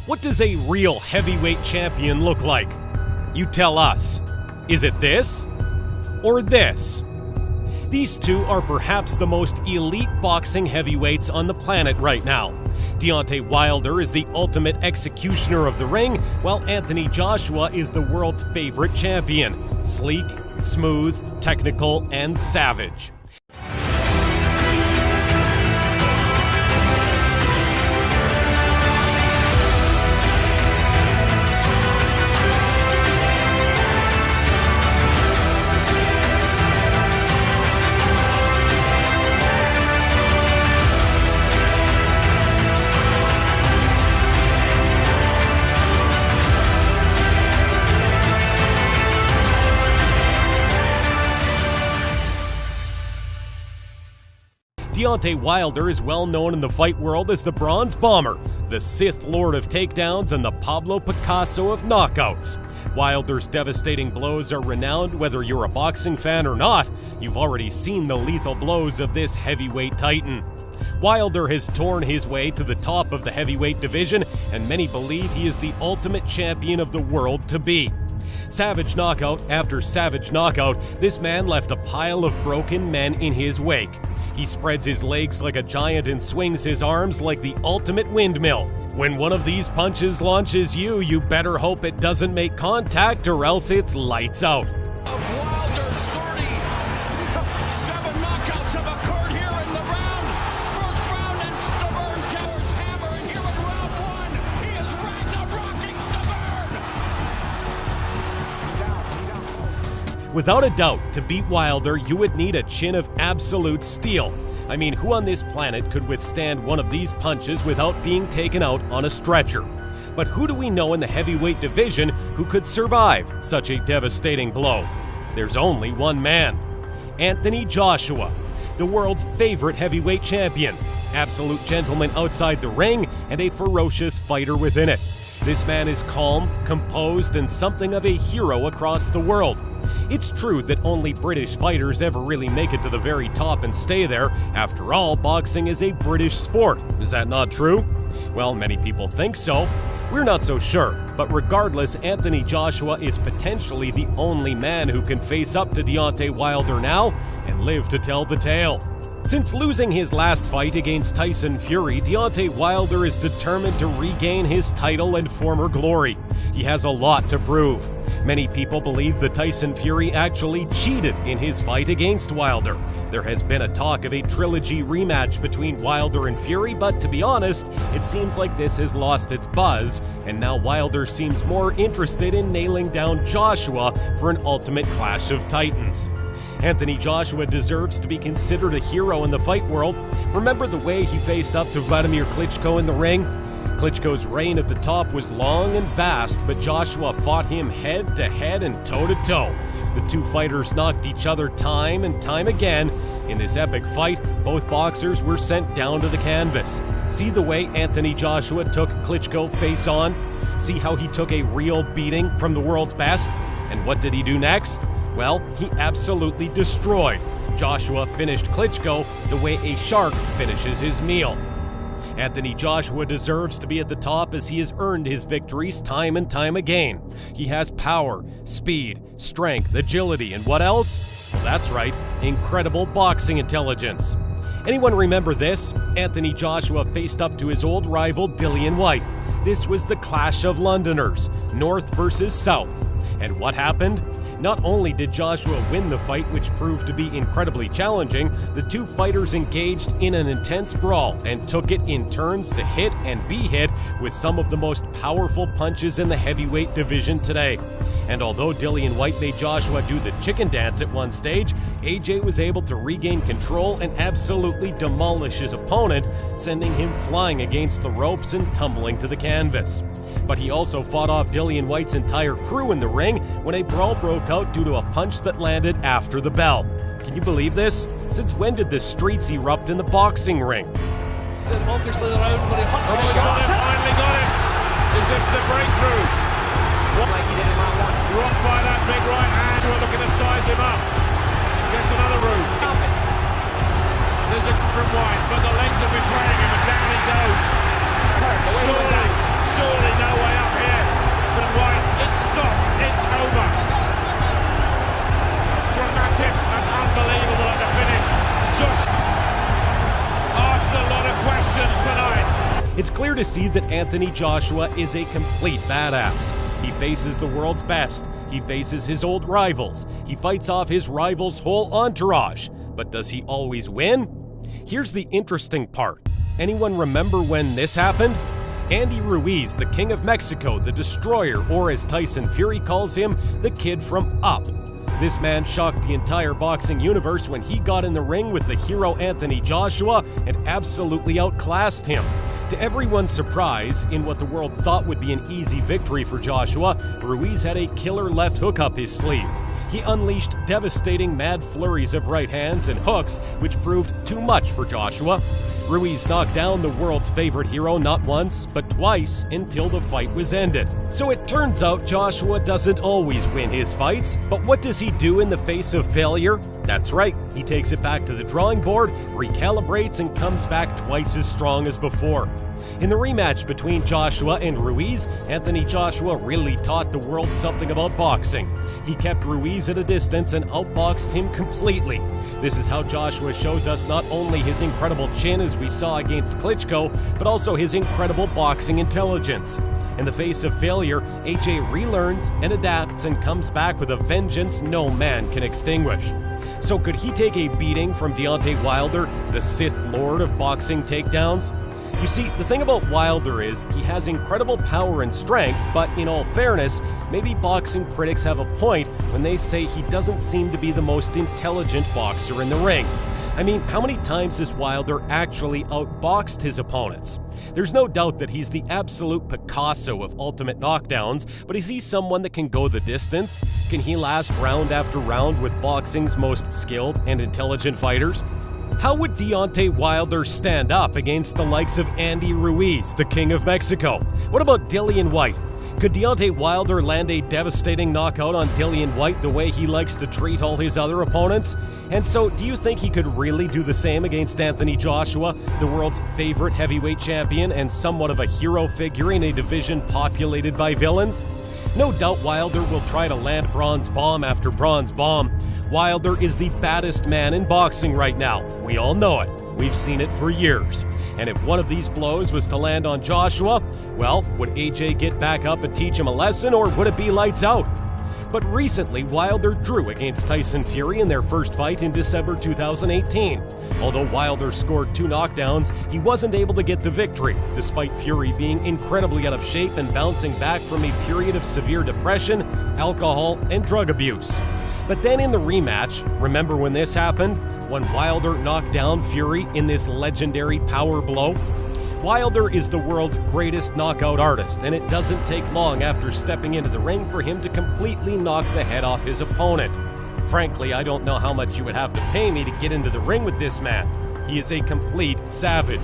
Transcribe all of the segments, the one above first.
What does a real heavyweight champion look like? You tell us. Is it this? Or this? These two are perhaps the most elite boxing heavyweights on the planet right now. Deontay Wilder is the ultimate executioner of the ring, while Anthony Joshua is the world's favorite champion. Sleek, smooth, technical, and savage. Deontay Wilder is well known in the fight world as the Bronze Bomber, the Sith Lord of takedowns, and the Pablo Picasso of knockouts. Wilder's devastating blows are renowned whether you're a boxing fan or not. You've already seen the lethal blows of this heavyweight titan. Wilder has torn his way to the top of the heavyweight division, and many believe he is the ultimate champion of the world to be. Savage knockout after savage knockout, this man left a pile of broken men in his wake. He spreads his legs like a giant and swings his arms like the ultimate windmill. When one of these punches launches you, you better hope it doesn't make contact or else it's lights out. Of Wilder's 37 knockouts have occurred here in the round. First round, and Stubborn towers hammer, and here in round one, he is Ragnar-rocking Stubborn. Without a doubt, to beat Wilder, you would need a chin of absolute steel. I mean, who on this planet could withstand one of these punches without being taken out on a stretcher? But who do we know in the heavyweight division who could survive such a devastating blow? There's only one man: Anthony Joshua, the world's favorite heavyweight champion, absolute gentleman outside the ring, and a ferocious fighter within it. This man is calm, composed, and something of a hero across the world. It's true that only British fighters ever really make it to the very top and stay there. After all, boxing is a British sport. Is that not true? Well, many people think so. We're not so sure. But regardless, Anthony Joshua is potentially the only man who can face up to Deontay Wilder now and live to tell the tale. Since losing his last fight against Tyson Fury, Deontay Wilder is determined to regain his title and former glory. He has a lot to prove. Many people believe that Tyson Fury actually cheated in his fight against Wilder. There has been a talk of a trilogy rematch between Wilder and Fury, but to be honest, it seems like this has lost its buzz, and now Wilder seems more interested in nailing down Joshua for an ultimate clash of titans. Anthony Joshua deserves to be considered a hero in the fight world. Remember the way he faced up to Vladimir Klitschko in the ring? Klitschko's reign at the top was long and vast, but Joshua fought him head to head and toe to toe. The two fighters knocked each other time and time again. In this epic fight, both boxers were sent down to the canvas. See the way Anthony Joshua took Klitschko face on? See how he took a real beating from the world's best? And what did he do next? Well, he absolutely destroyed. Joshua finished Klitschko the way a shark finishes his meal. Anthony Joshua deserves to be at the top as he has earned his victories time and time again. He has power, speed, strength, agility, and what else? Well, that's right, incredible boxing intelligence. Anyone remember this? Anthony Joshua faced up to his old rival Dillian Whyte. This was the clash of Londoners, North versus South. And what happened? Not only did Joshua win the fight, which proved to be incredibly challenging, the two fighters engaged in an intense brawl and took it in turns to hit and be hit with some of the most powerful punches in the heavyweight division today. And although Dillian Whyte made Joshua do the chicken dance at one stage, AJ was able to regain control and absolutely demolish his opponent, sending him flying against the ropes and tumbling to the canvas. But he also fought off Dillian Whyte's entire crew in the ring when a brawl broke out due to a punch that landed after the bell. Can you believe this? Since when did the streets erupt in the boxing ring? Finally got it! Is this the breakthrough? Like he did in round one. Rocked by that big right hand. We're looking to size him up. Gets another route. There's a from Whyte, but the legs are betraying him, and down he goes. Surely It's clear to see that Anthony Joshua is a complete badass. He faces the world's best. He faces his old rivals. He fights off his rivals' whole entourage. But does he always win? Here's the interesting part. Anyone remember when this happened? Andy Ruiz, the King of Mexico, the Destroyer, or as Tyson Fury calls him, the Kid from Up. This man shocked the entire boxing universe when he got in the ring with the hero Anthony Joshua and absolutely outclassed him. To everyone's surprise, in what the world thought would be an easy victory for Joshua, Ruiz had a killer left hook up his sleeve. He unleashed devastating mad flurries of right hands and hooks, which proved too much for Joshua. Ruiz knocked down the world's favorite hero not once, but twice until the fight was ended. So it turns out Joshua doesn't always win his fights, but what does he do in the face of failure? That's right, he takes it back to the drawing board, recalibrates, and comes back twice as strong as before. In the rematch between Joshua and Ruiz, Anthony Joshua really taught the world something about boxing. He kept Ruiz at a distance and outboxed him completely. This is how Joshua shows us not only his incredible chin as we saw against Klitschko, but also his incredible boxing intelligence. In the face of failure, AJ relearns and adapts and comes back with a vengeance no man can extinguish. So could he take a beating from Deontay Wilder, the Sith Lord of boxing takedowns? You see, the thing about Wilder is he has incredible power and strength, but in all fairness, maybe boxing critics have a point when they say he doesn't seem to be the most intelligent boxer in the ring. I mean, how many times has Wilder actually outboxed his opponents? There's no doubt that he's the absolute Picasso of ultimate knockdowns, but is he someone that can go the distance? Can he last round after round with boxing's most skilled and intelligent fighters? How would Deontay Wilder stand up against the likes of Andy Ruiz, the King of Mexico? What about Dillian Whyte? Could Deontay Wilder land a devastating knockout on Dillian Whyte the way he likes to treat all his other opponents? And so, do you think he could really do the same against Anthony Joshua, the world's favorite heavyweight champion and somewhat of a hero figure in a division populated by villains? No doubt Wilder will try to land bronze bomb after bronze bomb. Wilder is the baddest man in boxing right now. We all know it. We've seen it for years. And if one of these blows was to land on Joshua, well, would AJ get back up and teach him a lesson, or would it be lights out? But recently, Wilder drew against Tyson Fury in their first fight in December 2018. Although Wilder scored 2 knockdowns, he wasn't able to get the victory, despite Fury being incredibly out of shape and bouncing back from a period of severe depression, alcohol, and drug abuse. But then in the rematch, remember when this happened? When Wilder knocked down Fury in this legendary power blow? Wilder is the world's greatest knockout artist, and it doesn't take long after stepping into the ring for him to completely knock the head off his opponent. Frankly, I don't know how much you would have to pay me to get into the ring with this man. He is a complete savage.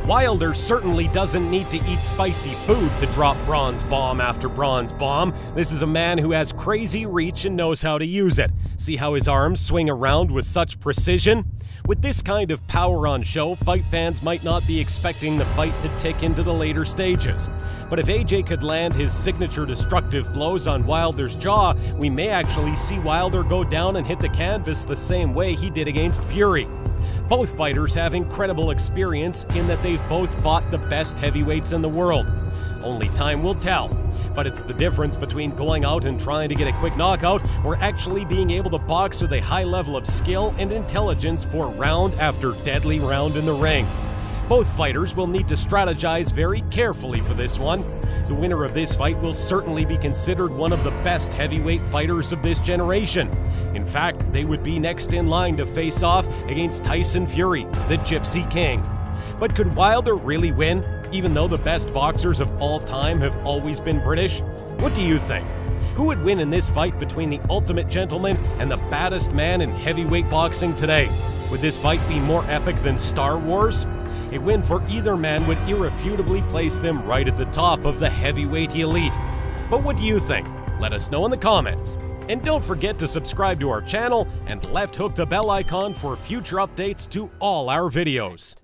Wilder certainly doesn't need to eat spicy food to drop bronze bomb after bronze bomb. This is a man who has crazy reach and knows how to use it. See how his arms swing around with such precision? With this kind of power on show, fight fans might not be expecting the fight to tick into the later stages. But if AJ could land his signature destructive blows on Wilder's jaw, we may actually see Wilder go down and hit the canvas the same way he did against Fury. Both fighters have incredible experience in that they've both fought the best heavyweights in the world. Only time will tell. But it's the difference between going out and trying to get a quick knockout or actually being able to box with a high level of skill and intelligence for round after deadly round in the ring. Both fighters will need to strategize very carefully for this one. The winner of this fight will certainly be considered one of the best heavyweight fighters of this generation. In fact, they would be next in line to face off against Tyson Fury, the Gypsy King. But could Wilder really win, even though the best boxers of all time have always been British? What do you think? Who would win in this fight between the ultimate gentleman and the baddest man in heavyweight boxing today? Would this fight be more epic than Star Wars? A win for either man would irrefutably place them right at the top of the heavyweight elite. But what do you think? Let us know in the comments. And don't forget to subscribe to our channel and left hook the bell icon for future updates to all our videos.